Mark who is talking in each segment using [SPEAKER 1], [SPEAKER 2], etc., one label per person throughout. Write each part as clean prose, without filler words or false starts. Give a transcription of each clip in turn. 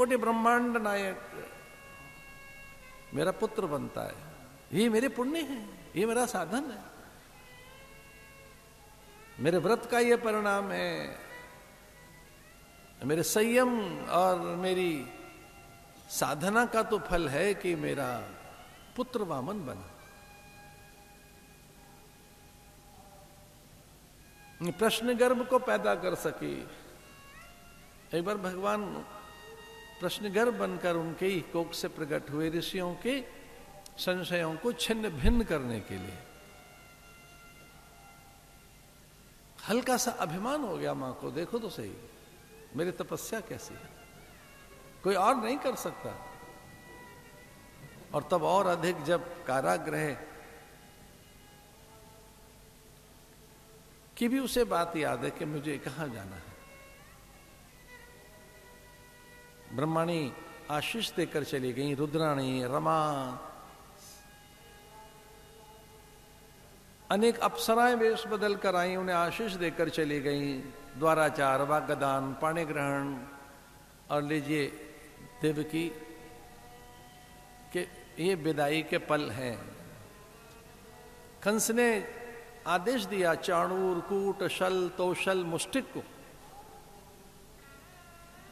[SPEAKER 1] कोटि ब्रह्मांड नायक मेरा पुत्र बनता है, ये मेरे पुण्य है, ये मेरा साधन है, मेरे व्रत का ये परिणाम है, मेरे संयम और मेरी साधना का तो फल है कि मेरा पुत्र वामन बना। प्रश्न गर्भ को पैदा कर सकी। एक बार भगवान प्रश्न गर्भ बनकर उनके ही कोख से प्रकट हुए, ऋषियों के संशयों को छिन्न भिन्न करने के लिए। हल्का सा अभिमान हो गया मां को, देखो तो सही मेरी तपस्या कैसी है, कोई और नहीं कर सकता। और तब और अधिक जब कारागृह की भी उसे बात याद है कि मुझे कहां जाना है। ब्रह्माणी आशीष देकर चली गई, रुद्राणी, रमा, अनेक अप्सराएं वेश बदल कर आई, उन्हें आशीष देकर चली गई। द्वाराचार, वाग्दान, पाणी ग्रहण, और लीजिए देवकी के ये विदाई के पल हैं। कंस ने आदेश दिया चाणूर, कूट, शल, तोशल, मुष्टिक को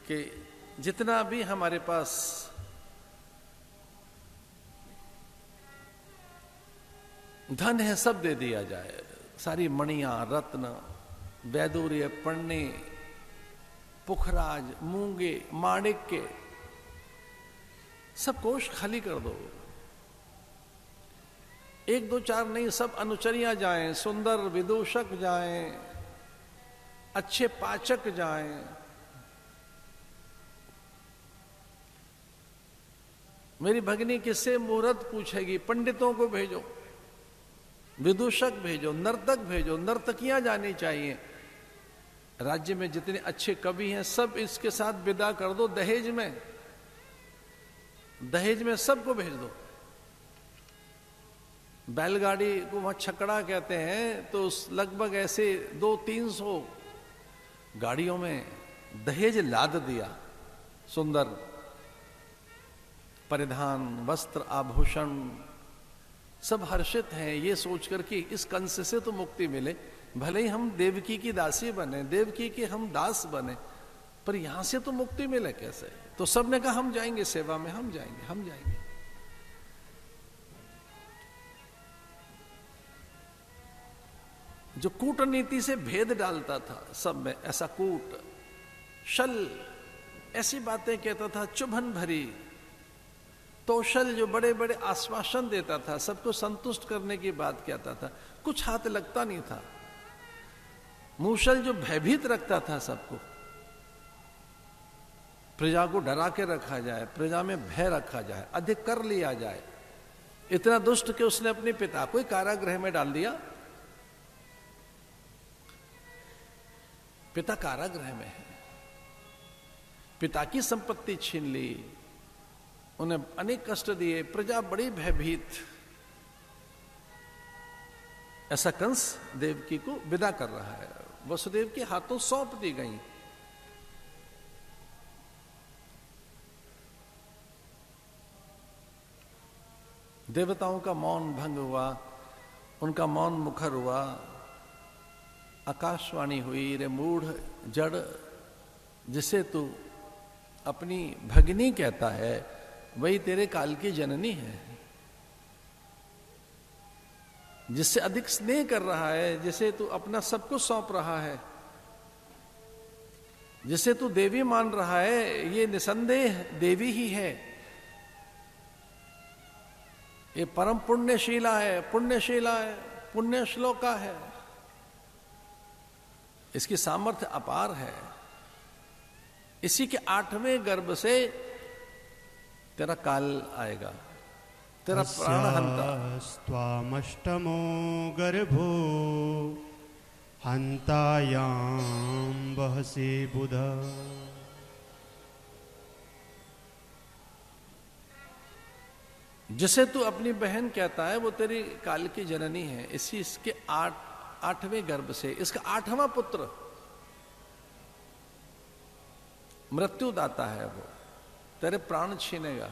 [SPEAKER 1] कि जितना भी हमारे पास धन है सब दे दिया जाए, सारी मणियां, रत्न, वैदूर्य, पन्ने, पुखराज, मूंगे, माणिक्य, सब कोष खाली कर दो। एक दो चार नहीं, सब अनुचरियां जाएं, सुंदर विदूषक जाएं, अच्छे पाचक जाएं। मेरी भगिनी किससे मुहूर्त पूछेगी, पंडितों को भेजो, विदूषक भेजो, नर्तक भेजो, नर्तकियां जानी चाहिए। राज्य में जितने अच्छे कवि हैं सब इसके साथ विदा कर दो, दहेज में सबको भेज दो। बैलगाड़ी को वहां छकड़ा कहते हैं, तो लगभग ऐसे 200-300 गाड़ियों में दहेज लाद दिया। सुंदर परिधान, वस्त्र, आभूषण, सब हर्षित हैं ये सोचकर कि इस कंस से तो मुक्ति मिले, भले ही हम देवकी की दासी बने, देवकी के हम दास बने, पर यहां से तो मुक्ति मिले कैसे। तो सबने कहा हम जाएंगे सेवा में, हम जाएंगे। जो कूटनीति से भेद डालता था सब में, ऐसा कूट, शल ऐसी बातें कहता था चुभन भरी, तोशल जो बड़े बड़े आश्वासन देता था, सबको संतुष्ट करने की बात कहता था, कुछ हाथ लगता नहीं था। मूषल जो भयभीत रखता था सबको, प्रजा को डरा के रखा जाए, प्रजा में भय रखा जाए, अधिक कर लिया जाए। इतना दुष्ट कि उसने अपने पिता को कारागृह में डाल दिया। पिता कारागृह में है, पिता की संपत्ति छीन ली, उन्हें अनेक कष्ट दिए, प्रजा बड़ी भयभीत। ऐसा कंस देवकी को विदा कर रहा है, वसुदेव के हाथों सौंप दी गई। देवताओं का मौन भंग हुआ, उनका मौन मुखर हुआ। आकाशवाणी हुई, रे मूढ़ जड़, जिसे तू अपनी भगिनी कहता है वही तेरे काल की जननी है। जिससे अधिक स्नेह कर रहा है, जिसे तू अपना सब कुछ सौंप रहा है, जिसे तू देवी मान रहा है, ये निसंदेह देवी ही है। ये परम पुण्यशीला है, पुण्य श्लोका है, इसकी सामर्थ्य अपार है। इसी के 8वें गर्भ से तेरा काल आएगा, तेरा प्राण हंता।
[SPEAKER 2] स्वामष्टमो गर्भो हंतायाम बहसे बुध।
[SPEAKER 1] जिसे तू अपनी बहन कहता है वो तेरी काल की जननी है। इसके 8वें गर्भ से इसका 8वां पुत्र मृत्युदाता है वो। तेरे प्राण छीनेगा।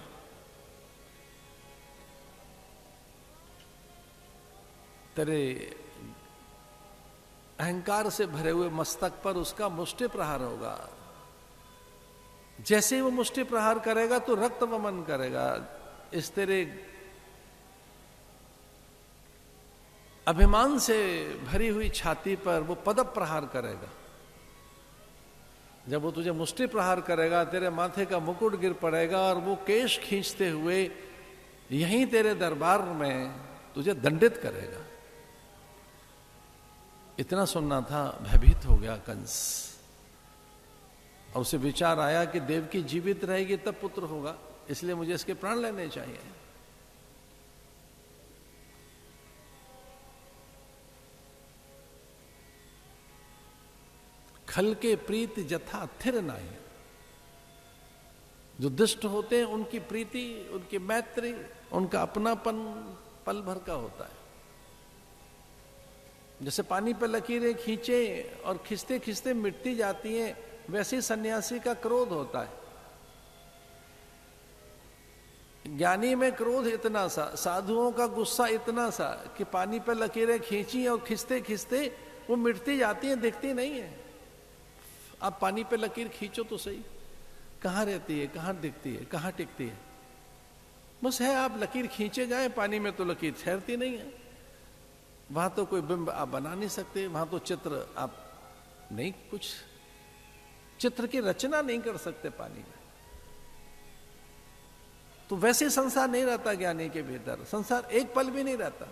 [SPEAKER 1] तेरे अहंकार से भरे हुए मस्तक पर उसका मुष्टि प्रहार होगा। जैसे ही वो मुष्टि प्रहार करेगा तो रक्त वमन करेगा। इस तेरे अभिमान से भरी हुई छाती पर वो पद प्रहार करेगा। जब वो तुझे मुष्टि प्रहार करेगा, तेरे माथे का मुकुट गिर पड़ेगा और वो केश खींचते हुए यहीं तेरे दरबार में तुझे दंडित करेगा। इतना सुनना था, भयभीत हो गया कंस। और उसे विचार आया कि देवकी जीवित रहेगी तब पुत्र होगा, इसलिए मुझे इसके प्राण लेने चाहिए। खल के प्रीति जथा थिर नाही। जो दुष्ट होते हैं उनकी प्रीति, उनकी मैत्री, उनका अपनापन पल भर का होता है। जैसे पानी पर लकीरें खींचे और खिंचते खिंचते मिटती जाती हैं, वैसे ही सन्यासी का क्रोध होता है। ज्ञानी में क्रोध इतना सा, साधुओं का गुस्सा इतना सा कि पानी पर लकीरें खींची और खिंचते खिंचते वो मिटती जाती हैं, दिखती नहीं है। आप पानी पे लकीर खींचो तो सही, कहाँ रहती है, कहाँ दिखती है, कहाँ टिकती है? बस है, आप लकीर खींचे जाए, पानी में तो लकीर ठहरती नहीं है। वहां तो कोई बिंब आप बना नहीं सकते, वहां तो चित्र आप नहीं, कुछ चित्र की रचना नहीं कर सकते पानी में। तो वैसे संसार नहीं रहता ज्ञानी के भीतर, संसार एक पल भी नहीं रहता।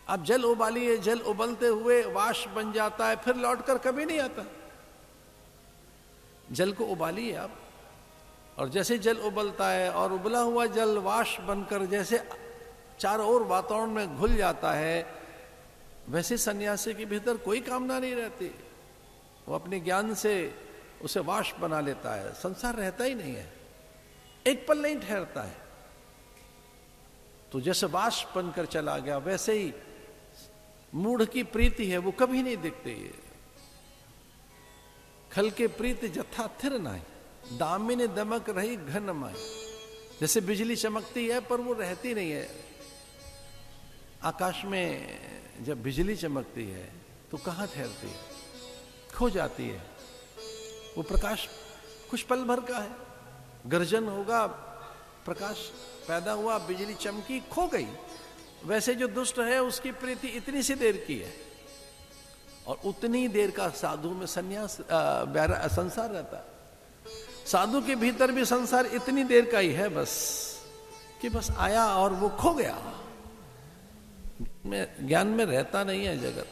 [SPEAKER 1] आप जल उबालिए, जल उबलते हुए वाष्प बन जाता है, फिर लौटकर कभी नहीं आता। जल को उबालिए आप, और जैसे जल उबलता है और उबला हुआ जल वाष्प बनकर जैसे चारों ओर वातावरण में घुल जाता है, वैसे सन्यासी के भीतर कोई कामना नहीं रहती। वो अपने ज्ञान से उसे वाष्प बना लेता है, संसार रहता ही नहीं है, एक पल नहीं ठहरता है। तो जैसे वाष्प बनकर चला गया, वैसे ही मूढ़ की प्रीति है, वो कभी नहीं दिखती है। खल के प्रीति जथा थिर नाई, दामिनी दमक रही घन माई। जैसे बिजली चमकती है पर वो रहती नहीं है। आकाश में जब बिजली चमकती है तो कहाँ ठहरती है, खो जाती है। वो प्रकाश कुछ पल भर का है, गर्जन होगा, प्रकाश पैदा हुआ, बिजली चमकी, खो गई। वैसे जो दुष्ट है उसकी प्रीति इतनी सी देर की है, और उतनी देर का साधु में संन्यास संसार रहता है। साधु के भीतर भी संसार इतनी देर का ही है बस, कि बस आया और वो खो गया। ज्ञान में रहता नहीं है जगत।